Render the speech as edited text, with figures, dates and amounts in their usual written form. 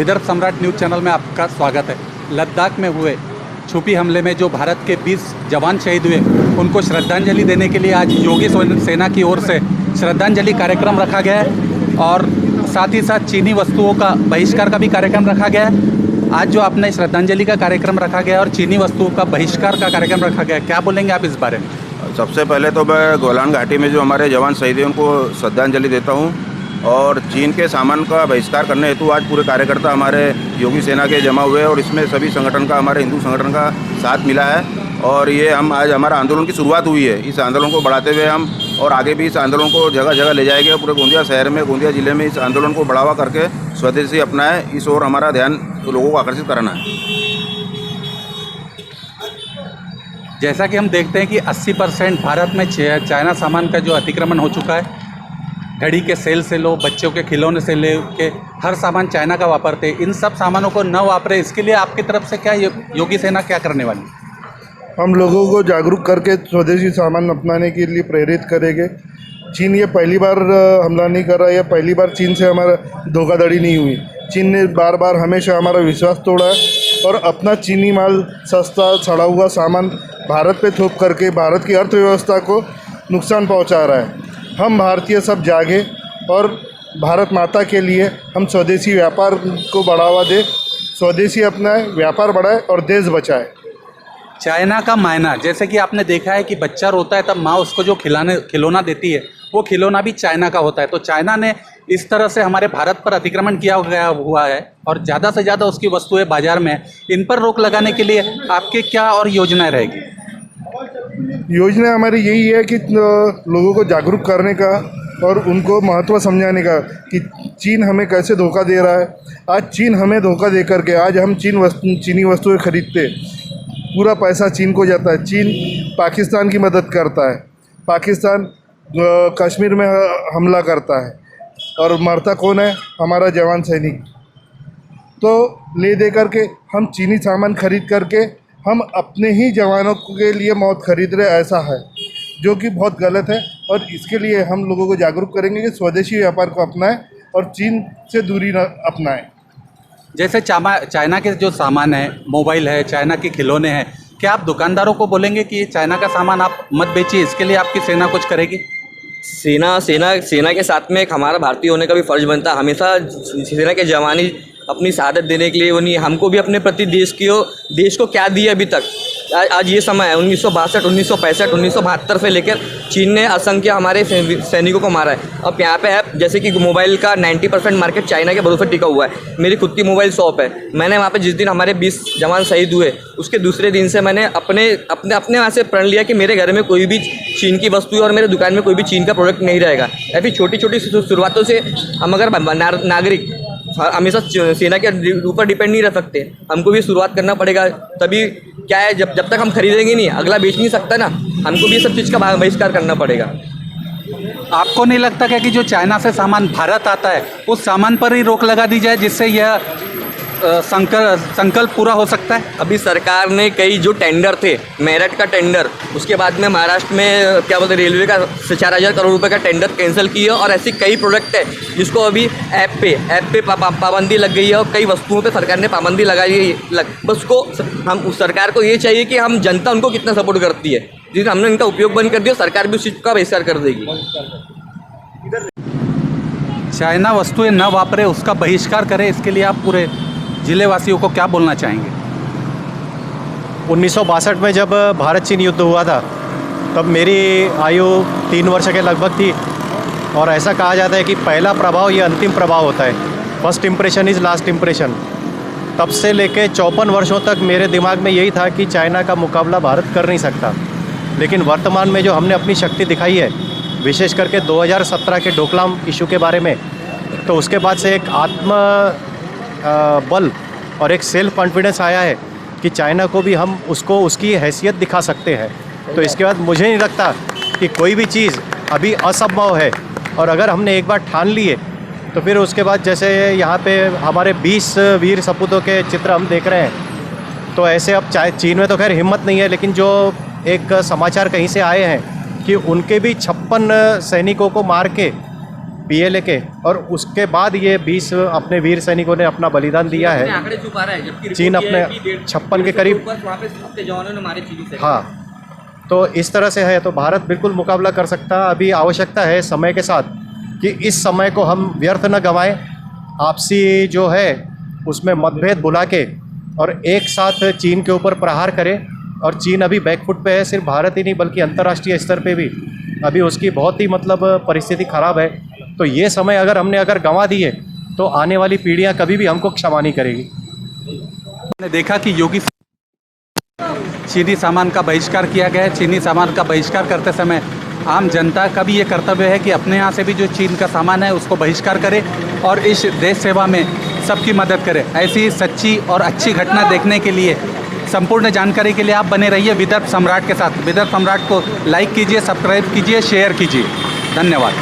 विदर्भ सम्राट news channel में आपका स्वागत है। लद्दाख में हुए छुपी हमले में जो भारत के 20 जवान शहीद हुए, उनको श्रद्धांजलि देने के लिए आज योगी सेना की ओर से श्रद्धांजलि कार्यक्रम रखा गया है और साथ ही साथ चीनी वस्तुओं का बहिष्कार का भी कार्यक्रम रखा गया है। आज जो आपने श्रद्धांजलि का कार्यक्रम रखा गया और चीनी वस्तुओं का बहिष्कार का कार्यक्रम रखा गया, क्या बोलेंगे आप इस बारे में? सबसे पहले तो मैं गोलान घाटी में जो हमारे जवान शहीद हैं उनको श्रद्धांजलि देता हूं और चीन के सामान का बहिष्कार करने हेतु आज पूरे कार्यकर्ता हमारे योगी सेना के जमा हुए और इसमें सभी संगठन का, हमारे हिंदू संगठन का साथ मिला है और ये हम आज हमारा आंदोलन की शुरुआत हुई है। इस आंदोलन को बढ़ाते हुए हम और आगे भी इस आंदोलन को जगह जगह ले जाएंगे। पूरे गोंदिया शहर में, गोंदिया जिले में इस आंदोलन को बढ़ावा करके स्वदेशी अपनाएं, इस ओर हमारा ध्यान लोगों को आकर्षित कराना है। जैसा कि हम देखते हैं कि 80% भारत में चाइना सामान का जो अतिक्रमण हो चुका है। घड़ी के सेल से लो, बच्चों के खिलौने से ले के हर सामान चाइना का वापरते हैं। इन सब सामानों को न वापरे, इसके लिए आपकी तरफ से क्या योगी सेना क्या करने वाली? हम लोगों को जागरूक करके स्वदेशी सामान अपनाने के लिए प्रेरित करेंगे। चीन ये पहली बार हमला नहीं कर रहा है, पहली बार चीन से हमारा धोखाधड़ी नहीं हुई। चीन ने बार बार हमेशा हमारा विश्वास तोड़ा है और अपना चीनी माल, सस्ता सड़ा हुआ सामान भारत पे थोप करके भारत की अर्थव्यवस्था को नुकसान पहुंचा रहा है। हम भारतीय सब जागे और भारत माता के लिए हम स्वदेशी व्यापार को बढ़ावा दें, स्वदेशी अपनाएं, व्यापार बढ़ाए और देश बचाए। चाइना का मायना, जैसे कि आपने देखा है कि बच्चा रोता है तब माँ उसको जो खिलौना देती है, वो खिलौना भी चाइना का होता है। तो चाइना ने इस तरह से हमारे भारत पर अतिक्रमण किया गया हुआ है और ज़्यादा से ज़्यादा उसकी वस्तुएं बाजार में, इन पर रोक लगाने के लिए आपके क्या और योजनाएं रहेगी? योजना हमारी यही है कि लोगों को जागरूक करने का और उनको महत्व समझाने का कि चीन हमें कैसे धोखा दे रहा है। आज चीन हमें धोखा दे करके आज हम चीनी वस्तुएं खरीदते, पूरा पैसा चीन को जाता है। चीन पाकिस्तान की मदद करता है, पाकिस्तान कश्मीर में हमला करता है और मरता कौन है? हमारा जवान सैनिक। तो ले दे करके हम चीनी सामान खरीद करके हम अपने ही जवानों के लिए मौत खरीद रहे, ऐसा है जो कि बहुत गलत है। और इसके लिए हम लोगों को जागरूक करेंगे कि स्वदेशी व्यापार को अपनाएं और चीन से दूरी न अपनाएं। जैसे चाइना के जो सामान है, मोबाइल है, चाइना के खिलौने हैं, क्या आप दुकानदारों को बोलेंगे कि चाइना का सामान आप मत बेचिए? इसके लिए आपकी सेना कुछ करेगी? सेना के साथ में एक हमारा भारतीय होने का भी फर्ज बनता है। हमेशा सेना के जवान अपनी शहादत देने के लिए वो नहीं, हमको भी अपने प्रति देश को क्या दिया अभी तक। आज ये समय है 1962, 1965, 1972 से लेकर चीन ने असंख्य हमारे सैनिकों को मारा है। अब यहाँ पे है जैसे कि मोबाइल का 90% मार्केट चाइना के भरोसे टिका हुआ है। मेरी खुद की मोबाइल शॉप है। मैंने वहाँ पे जिस दिन हमारे 20 जवान शहीद हुए, उसके दूसरे दिन से मैंने अपने वहाँ से प्रण लिया कि मेरे घर में कोई भी चीन की वस्तु और मेरे दुकान में कोई भी चीन का प्रोडक्ट नहीं रहेगा। ऐसी छोटी छोटी शुरुआतों से हम अगर नागरिक हमेशा सेना के ऊपर डिपेंड नहीं रह सकते। हमको भी शुरुआत करना पड़ेगा। तभी क्या है, जब तक हम खरीदेंगे नहीं, अगला बेच नहीं सकता ना, हमको भी सब चीज़ का बहिष्कार करना पड़ेगा। आपको नहीं लगता क्या कि जो चाइना से सामान भारत आता है उस सामान पर ही रोक लगा दी जाए, जिससे यह संकल्प पूरा हो सकता है? अभी सरकार ने कई जो टेंडर थे, मेरठ का टेंडर, उसके बाद में महाराष्ट्र में क्या बोलते रेलवे का 4,000 करोड़ रुपए का टेंडर कैंसिल किया और ऐसी कई प्रोडक्ट है जिसको अभी ऐप पे पाबंदी लग गई है और कई वस्तुओं पे सरकार ने पाबंदी लगाई है। बस को हम उस सरकार को ये चाहिए कि हम जनता उनको कितना सपोर्ट करती है, जिस हमने इनका उपयोग बंद कर दिया, सरकार भी उस चीज़ का बहिष्कार कर देगी। चाइना वस्तुएं न वापरे, उसका बहिष्कार करें, इसके लिए आप पूरे जिले वासियों को क्या बोलना चाहेंगे? 1962 में जब भारत चीन युद्ध हुआ था तब मेरी आयु 3 वर्ष के लगभग थी और ऐसा कहा जाता है कि पहला प्रभाव ये अंतिम प्रभाव होता है। First impression is last impression. तब से लेके 54 वर्षों तक मेरे दिमाग में यही था कि चाइना का मुकाबला भारत कर नहीं सकता। लेकिन वर्तमान में जो हमने अपनी शक्ति दिखाई है, विशेष करके 2017 के डोकलाम इशू के बारे में, तो उसके बाद से एक बल और एक सेल्फ कॉन्फिडेंस आया है कि चाइना को भी हम उसको उसकी हैसियत दिखा सकते हैं। तो इसके बाद मुझे नहीं लगता कि कोई भी चीज़ अभी असंभव है और अगर हमने एक बार ठान लिए तो फिर उसके बाद जैसे यहाँ पे हमारे 20 वीर सपूतों के चित्र हम देख रहे हैं, तो ऐसे अब चीन में तो खैर हिम्मत नहीं है, लेकिन जो एक समाचार कहीं से आए हैं कि उनके भी 56 सैनिकों को मार के PLA के, और उसके बाद ये 20 अपने वीर सैनिकों ने अपना बलिदान दिया है। आंकड़े छुपा रहा है, जबकि चीन रिपोर्ट ये है अपने कि 56 के करीब, वहाँ पे अपने जवानों ने मारे चीनी से। हाँ, तो इस तरह से है। तो भारत बिल्कुल मुकाबला कर सकता है। अभी आवश्यकता है समय के साथ कि इस समय को हम व्यर्थ न गंवाएं, आपसी जो है उसमें मतभेद भुला के और एक साथ चीन के ऊपर प्रहार करें। और चीन अभी बैकफुट पे है, सिर्फ भारत ही नहीं बल्कि अंतर्राष्ट्रीय स्तर पे भी अभी उसकी बहुत ही मतलब परिस्थिति ख़राब है। तो ये समय अगर गंवा दिए तो आने वाली पीढ़ियां कभी भी हमको क्षमा नहीं करेगी। हमने देखा कि योगी चीनी सामान का बहिष्कार किया गया है। चीनी सामान का बहिष्कार करते समय आम जनता का भी ये कर्तव्य है कि अपने यहाँ से भी जो चीन का सामान है उसको बहिष्कार करे और इस देश सेवा में सबकी मदद करे। ऐसी सच्ची और अच्छी घटना देखने के लिए, संपूर्ण जानकारी के लिए आप बने रहिए विदर्भ सम्राट के साथ। विदर्भ सम्राट को लाइक कीजिए, सब्सक्राइब कीजिए, शेयर कीजिए। धन्यवाद।